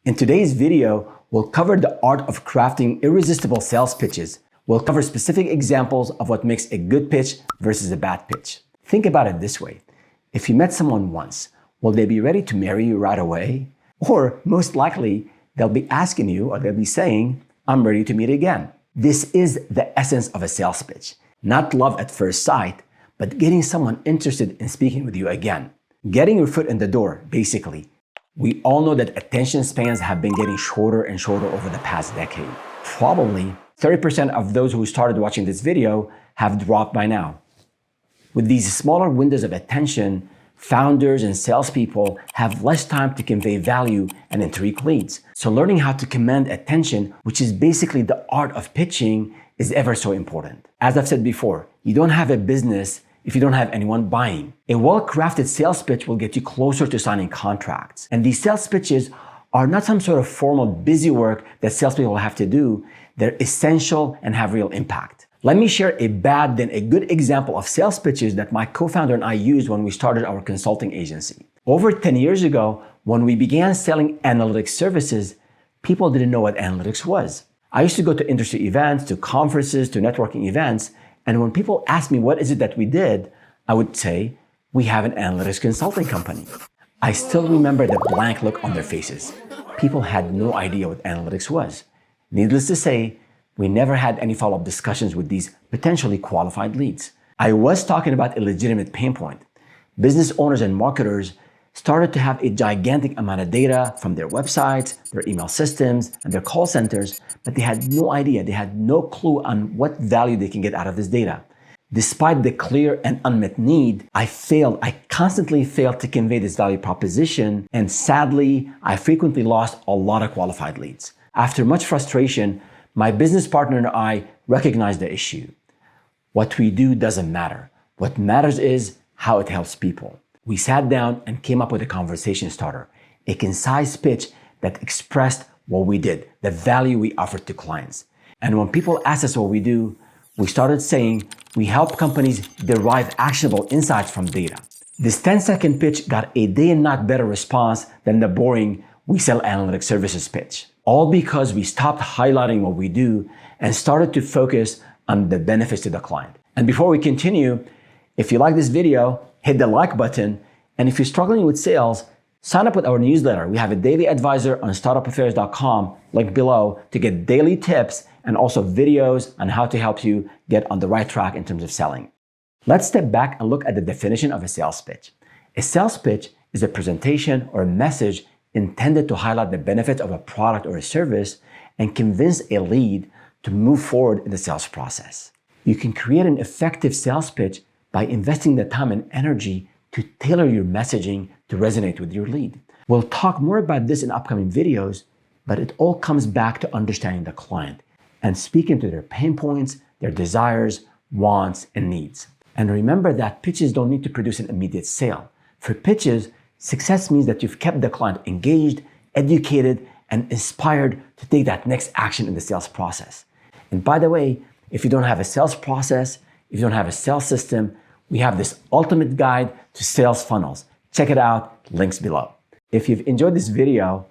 In today's video, we'll cover the art of crafting irresistible sales pitches. We'll cover specific examples of what makes a good pitch versus a bad pitch. Think about it this way. If you met someone once, will they be ready to marry you right away? Or most likely, they'll be asking you, or they'll be saying, I'm ready to meet again. This is the essence of a sales pitch. Not love at first sight, but getting someone interested in speaking with you again. Getting your foot in the door, basically. We all know that attention spans have been getting shorter and shorter over the past decade. Probably 30% of those who started watching this video have dropped by now. With these smaller windows of attention, founders and salespeople have less time to convey value and intrigue leads. So learning how to command attention, which is basically the art of pitching, is ever so important. As I've said before, you don't have a business if you don't have anyone buying. A well-crafted sales pitch will get you closer to signing contracts. And these sales pitches are not some sort of formal busy work that salespeople have to do. They're essential and have real impact. Let me share a bad then a good example of sales pitches that my co-founder and I used when we started our consulting agency. Over 10 years ago, when we began selling analytics services, people didn't know what analytics was. I used to go to industry events, to conferences, to networking events, and when people asked me what is it that we did, I would say, we have an analytics consulting company. I still remember the blank look on their faces. People had no idea what analytics was. Needless to say, we never had any follow-up discussions with these potentially qualified leads. I was talking about a legitimate pain point. Business owners and marketers started to have a gigantic amount of data from their websites, their email systems, and their call centers, but they had no idea, they had no clue on what value they can get out of this data. Despite the clear and unmet need, I constantly failed to convey this value proposition, and sadly, I frequently lost a lot of qualified leads. After much frustration, my business partner and I recognized the issue. What we do doesn't matter. What matters is how it helps people. We sat down and came up with a conversation starter, a concise pitch that expressed what we did, the value we offered to clients. And when people asked us what we do, we started saying we help companies derive actionable insights from data. This 10-second pitch got a day and night better response than the boring "we sell analytics services" pitch. All because we stopped highlighting what we do and started to focus on the benefits to the client. And before we continue, if you like this video, hit the like button. And if you're struggling with sales, sign up with our newsletter. We have a daily advisor on startupaffairs.com, link below, to get daily tips and also videos on how to help you get on the right track in terms of selling. Let's step back and look at the definition of a sales pitch. A sales pitch is a presentation or a message intended to highlight the benefits of a product or a service and convince a lead to move forward in the sales process. You can create an effective sales pitch by investing the time and energy to tailor your messaging to resonate with your lead. We'll talk more about this in upcoming videos, but it all comes back to understanding the client and speaking to their pain points, their desires, wants, and needs. And remember that pitches don't need to produce an immediate sale. For pitches, success means that you've kept the client engaged, educated, and inspired to take that next action in the sales process. And by the way, if you don't have a sales process, if you don't have a sales system, we have this ultimate guide to sales funnels. Check it out, links below. If you've enjoyed this video,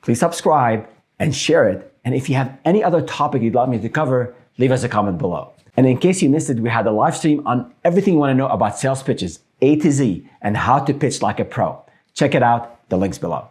please subscribe and share it. And if you have any other topic you'd like me to cover, leave us a comment below. And in case you missed it, we had a live stream on everything you want to know about sales pitches, A to Z, and how to pitch like a pro. Check it out, the links below.